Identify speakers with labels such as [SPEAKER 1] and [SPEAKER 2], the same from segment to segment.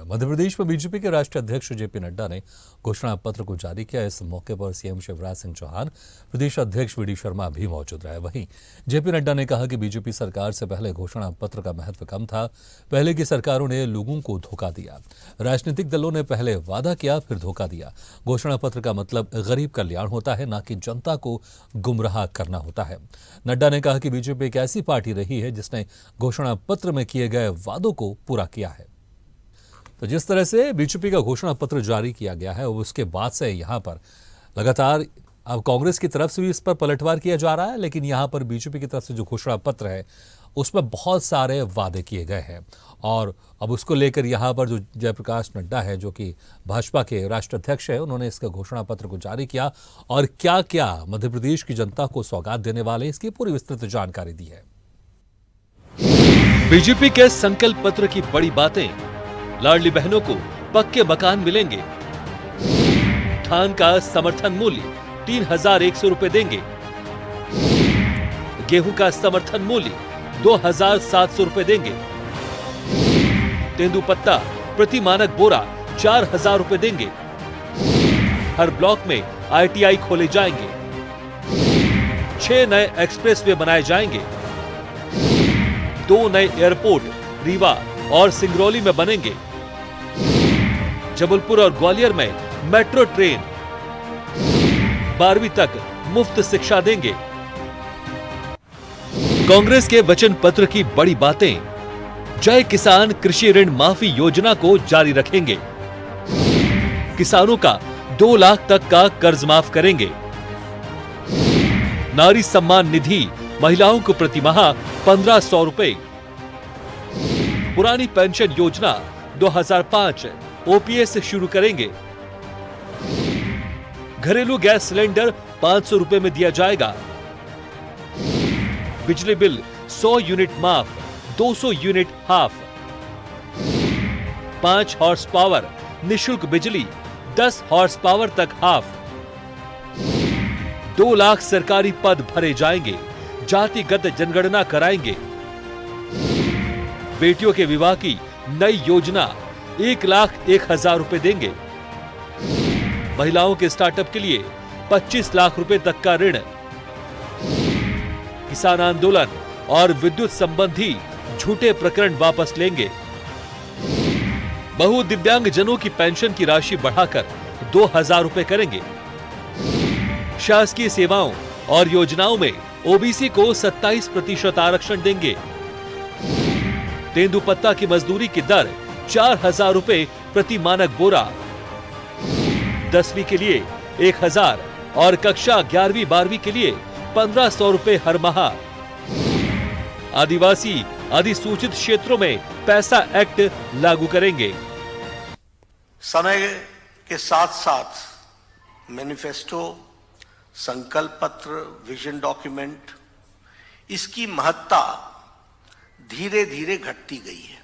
[SPEAKER 1] मध्य प्रदेश में बीजेपी के राष्ट्रीय अध्यक्ष जेपी नड्डा ने घोषणा पत्र को जारी किया। इस मौके पर सीएम शिवराज सिंह चौहान, प्रदेश अध्यक्ष वीडी शर्मा भी मौजूद रहे। वहीं जेपी नड्डा ने कहा कि बीजेपी सरकार से पहले घोषणा पत्र का महत्व कम था। पहले की सरकारों ने लोगों को धोखा दिया, राजनीतिक दलों ने पहले वादा किया फिर धोखा दिया। घोषणा पत्र का मतलब गरीब कल्याण होता है, न कि जनता को गुमराह करना होता है। नड्डा ने कहा कि बीजेपी एक ऐसी पार्टी रही है जिसने घोषणा पत्र में किए गए वादों को पूरा किया है। तो जिस तरह से बीजेपी का घोषणा पत्र जारी किया गया है, उसके बाद से यहां पर लगातार अब कांग्रेस की तरफ से भी इस पर पलटवार किया जा रहा है, लेकिन यहां पर बीजेपी की तरफ से जो घोषणा पत्र है उसमें बहुत सारे वादे किए गए हैं और अब उसको लेकर यहां पर जो जयप्रकाश नड्डा है, जो कि भाजपा के राष्ट्रीय अध्यक्ष है, उन्होंने इसका घोषणा पत्र को जारी किया और क्या क्या मध्य प्रदेश की जनता को सौगात देने वाले इसकी पूरी विस्तृत जानकारी दी है।
[SPEAKER 2] बीजेपी के संकल्प पत्र की बड़ी बातें। लाडली बहनों को पक्के मकान मिलेंगे। धान का समर्थन मूल्य 3,100 रुपए देंगे। गेहूं का समर्थन मूल्य 2,700 रुपए देंगे। तेंदुपत्ता प्रति मानक बोरा 4,000 रुपए देंगे। हर ब्लॉक में ITI खोले जाएंगे। 6 नए एक्सप्रेसवे बनाए जाएंगे। 2 नए एयरपोर्ट रीवा और सिंगरौली में बनेंगे। जबलपुर और ग्वालियर में मेट्रो ट्रेन। 12वीं तक मुफ्त शिक्षा देंगे। कांग्रेस के वचन पत्र की बड़ी बातें। जय किसान कृषि ऋण माफी योजना को जारी रखेंगे। किसानों का 2 लाख तक का कर्ज माफ करेंगे। नारी सम्मान निधि महिलाओं को प्रति माह 1,500 रुपए। पुरानी पेंशन योजना 2005 OPS शुरू करेंगे। घरेलू गैस सिलेंडर 500 रुपए में दिया जाएगा। बिजली बिल 100 यूनिट माफ, 200 यूनिट हाफ। 5 हॉर्स पावर निशुल्क बिजली, 10 हॉर्स पावर तक हाफ। 2 लाख सरकारी पद भरे जाएंगे। जातिगत जनगणना कराएंगे। बेटियों के विवाह की नई योजना 1,01,000 रुपए देंगे। महिलाओं के स्टार्टअप के लिए 25 लाख रुपए तक का ऋण। किसान आंदोलन और विद्युत संबंधी झूठे प्रकरण वापस लेंगे। बहुदिव्यांग जनों की पेंशन की राशि बढ़ाकर 2,000 रुपए करेंगे। शासकीय सेवाओं और योजनाओं में OBC को 27% आरक्षण देंगे। तेंदुपत्ता की मजदूरी की दर 4,000 रुपए प्रति मानक बोरा। 10वीं के लिए 1,000 और कक्षा 11वीं 12वीं के लिए 1,500 रुपए हर माह। आदिवासी अधिसूचित क्षेत्रों में पैसा एक्ट लागू करेंगे।
[SPEAKER 3] समय के साथ साथ मैनिफेस्टो, संकल्प पत्र, विजन डॉक्यूमेंट, इसकी महत्ता धीरे धीरे घटती गई है,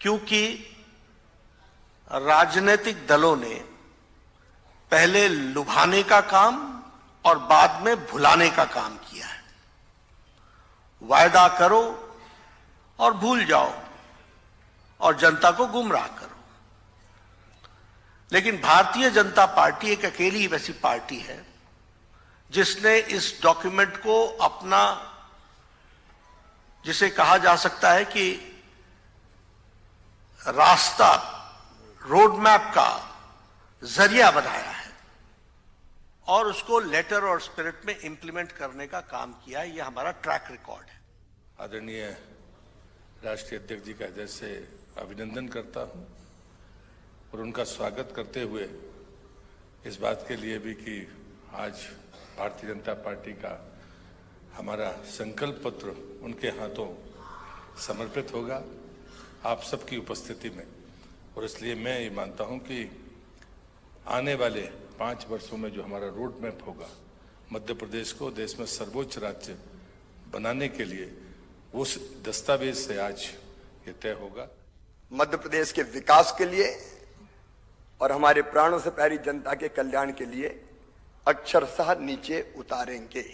[SPEAKER 3] क्योंकि राजनीतिक दलों ने पहले लुभाने का काम और बाद में भुलाने का काम किया है। वायदा करो और भूल जाओ और जनता को गुमराह करो। लेकिन भारतीय जनता पार्टी एक अकेली वैसी पार्टी है जिसने इस डॉक्यूमेंट को अपना, जिसे कहा जा सकता है कि रास्ता, रोड मैप का जरिया बनाया है और उसको लेटर और स्पिरिट में इंप्लीमेंट करने का काम किया है। यह हमारा ट्रैक रिकॉर्ड है।
[SPEAKER 4] आदरणीय राष्ट्रीय अध्यक्ष जी का हृदय से अभिनंदन करता हूं और उनका स्वागत करते हुए इस बात के लिए भी कि आज भारतीय जनता पार्टी का हमारा संकल्प पत्र उनके हाथों समर्पित होगा आप सबकी उपस्थिति में। और इसलिए मैं ये मानता हूं कि आने वाले 5 वर्षों में जो हमारा रोड मैप होगा, मध्य प्रदेश को देश में सर्वोच्च राज्य बनाने के लिए, उस दस्तावेज से आज ये तय होगा।
[SPEAKER 5] मध्य प्रदेश के विकास के लिए और हमारे प्राणों से प्यारी जनता के कल्याण के लिए अक्षरशः नीचे उतारेंगे।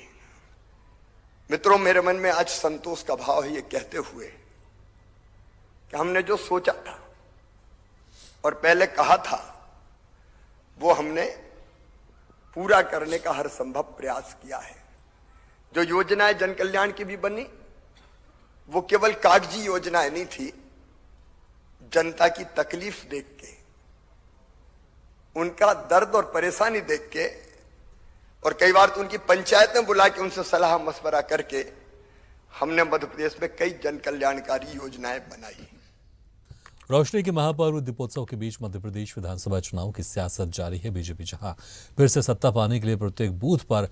[SPEAKER 5] मित्रों, मेरे मन में आज संतोष का भाव है ये कहते हुए कि हमने जो सोचा था और पहले कहा था वो हमने पूरा करने का हर संभव प्रयास किया है। जो योजनाएं जन कल्याण की भी बनी वो केवल कागजी योजनाएं नहीं थी, जनता की तकलीफ देख के, उनका दर्द और परेशानी देख के, और कई बार तो उनकी पंचायतें बुला के उनसे सलाह मशवरा करके हमने मध्य प्रदेश में कई जन कल्याणकारी योजनाएं बनाई।
[SPEAKER 1] रोशनी के महापर्व दीपोत्सव के बीच मध्य प्रदेश विधानसभा चुनाव की सियासत जारी है। बीजेपी जहां फिर से सत्ता पाने के लिए प्रत्येक बूथ पर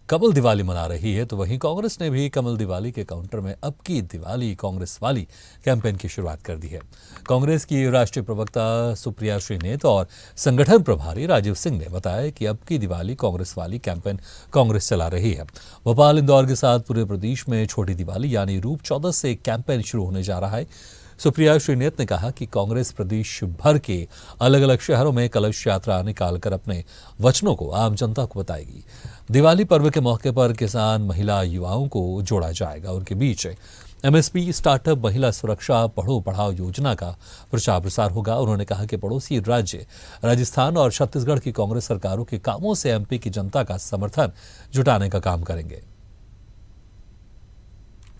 [SPEAKER 1] कमल दिवाली मना रही है, तो वहीं कांग्रेस ने भी कमल दिवाली के काउंटर में अब की दिवाली कांग्रेस वाली कैंपेन की शुरुआत कर दी है। कांग्रेस की राष्ट्रीय प्रवक्ता सुप्रिया श्रीनेत और संगठन प्रभारी राजीव सिंह ने बताया कि अब की दिवाली कांग्रेस वाली कैंपेन कांग्रेस चला रही है। भोपाल, इंदौर के साथ पूरे प्रदेश में छोटी दिवाली यानी रूप 14 से कैंपेन शुरू होने जा रहा है। सुप्रिया श्रीनेत ने कहा कि कांग्रेस प्रदेश भर के अलग अलग शहरों में कलश यात्रा निकालकर अपने वचनों को आम जनता को बताएगी। दिवाली पर्व के मौके पर किसान, महिला, युवाओं को जोड़ा जाएगा। उनके बीच एमएसपी, स्टार्टअप, महिला सुरक्षा, पढ़ो पढ़ाओ योजना का प्रचार प्रसार होगा। उन्होंने कहा कि पड़ोसी राज्य राजस्थान और छत्तीसगढ़ की कांग्रेस सरकारों के कामों से एमपी की जनता का समर्थन जुटाने का काम करेंगे।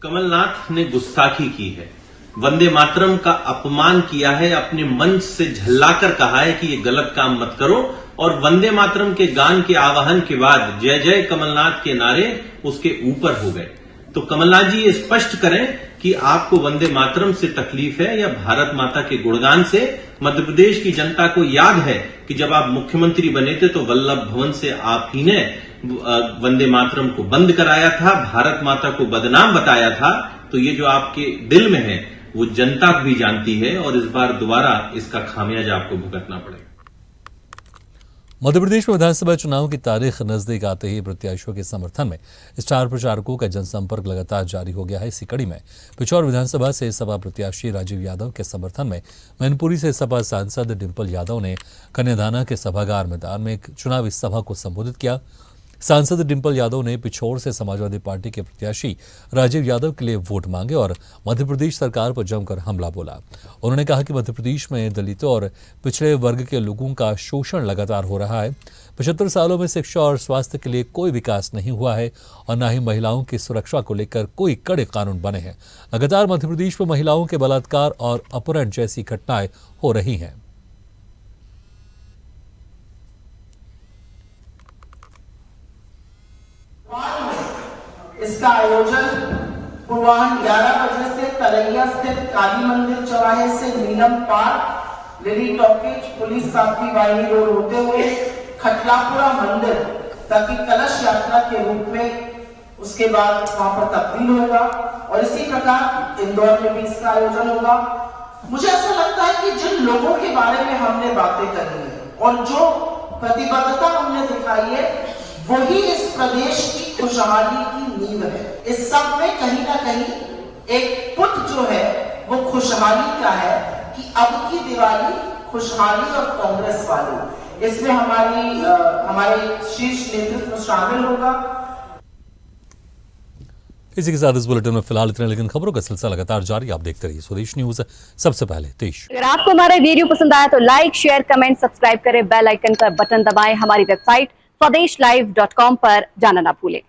[SPEAKER 6] कमलनाथ ने गुस्ताखी की है, वंदे मातरम का अपमान किया है, अपने मंच से झल्लाकर कहा है कि ये गलत काम मत करो, और वंदे मातरम के गान के आवाहन के बाद जय जय कमलनाथ के नारे उसके ऊपर हो गए। तो कमलनाथ जी ये स्पष्ट करें कि आपको वंदे मातरम से तकलीफ है या भारत माता के गुणगान से। मध्य प्रदेश की जनता को याद है कि जब आप मुख्यमंत्री बने थे तो वल्लभ भवन से आप ही ने वंदे मातरम को बंद कराया था, भारत माता को बदनाम बताया था। तो ये जो आपके दिल में है वो जनता भी जानती है, और इस बार दोबारा इसका खामियाजा आपको भुगतना पड़ेगा।
[SPEAKER 1] मध्य प्रदेश में विधानसभा चुनाव की तारीख नजदीक आते ही प्रत्याशियों के समर्थन में स्टार प्रचारकों का जनसंपर्क लगातार जारी हो गया है। इसी कड़ी में पिछौर विधानसभा से सपा प्रत्याशी राजीव यादव के समर्थन में मैनपुरी से सपा सांसद डिंपल यादव ने कन्यादाना के सभागार मैदान में एक चुनावी सभा को संबोधित किया। सांसद डिंपल यादव ने पिछौर से समाजवादी पार्टी के प्रत्याशी राजीव यादव के लिए वोट मांगे और मध्य प्रदेश सरकार पर जमकर हमला बोला। उन्होंने कहा कि मध्य प्रदेश में दलितों और पिछड़े वर्ग के लोगों का शोषण लगातार हो रहा है। 75 सालों में शिक्षा और स्वास्थ्य के लिए कोई विकास नहीं हुआ है और न ही महिलाओं की सुरक्षा को लेकर कोई कड़े कानून बने हैं। लगातार मध्य प्रदेश में महिलाओं के बलात्कार और अपहरण जैसी घटनाएं हो रही हैं।
[SPEAKER 7] इसका आयोजन पूर्वाह्न 11 बजे से तलैया स्थित काली मंदिर चौराहे से नीलम पार्क, लिली टॉकीज, पुलिस साथी वाहिनी रोड होते हुए खटलापुरा मंदिर तक की कलश यात्रा के रूप में उसके बाद वहां पर तब्दील होगा। और इसी प्रकार इंदौर में भी इसका आयोजन होगा। मुझे ऐसा लगता है कि जिन लोगों के बारे में हमने बातें करी है और जो प्रतिबद्धता हमने दिखाई है वही इस प्रदेश की खुशहाली की नींव है। इस सब में कहीं ना कहीं एक पुट जो है वो खुशहाली का है कि अब की दिवाली खुशहाली और कांग्रेस वाली, इसमें हमारे शीर्ष नेतृत्व शामिल होगा।
[SPEAKER 1] इसी के साथ इस बुलेटिन में फिलहाल इतने, लेकिन खबरों का सिलसिला लगातार जारी। आप देखते रहिए स्वदेश न्यूज। सबसे पहले देश।
[SPEAKER 8] अगर आपको हमारा वीडियो पसंद आया तो लाइक, शेयर, कमेंट, सब्सक्राइब करें, बेल आइकन का बटन दबाएं। हमारी वेबसाइट स्वदेशलाइव.com पर जाना ना भूलें।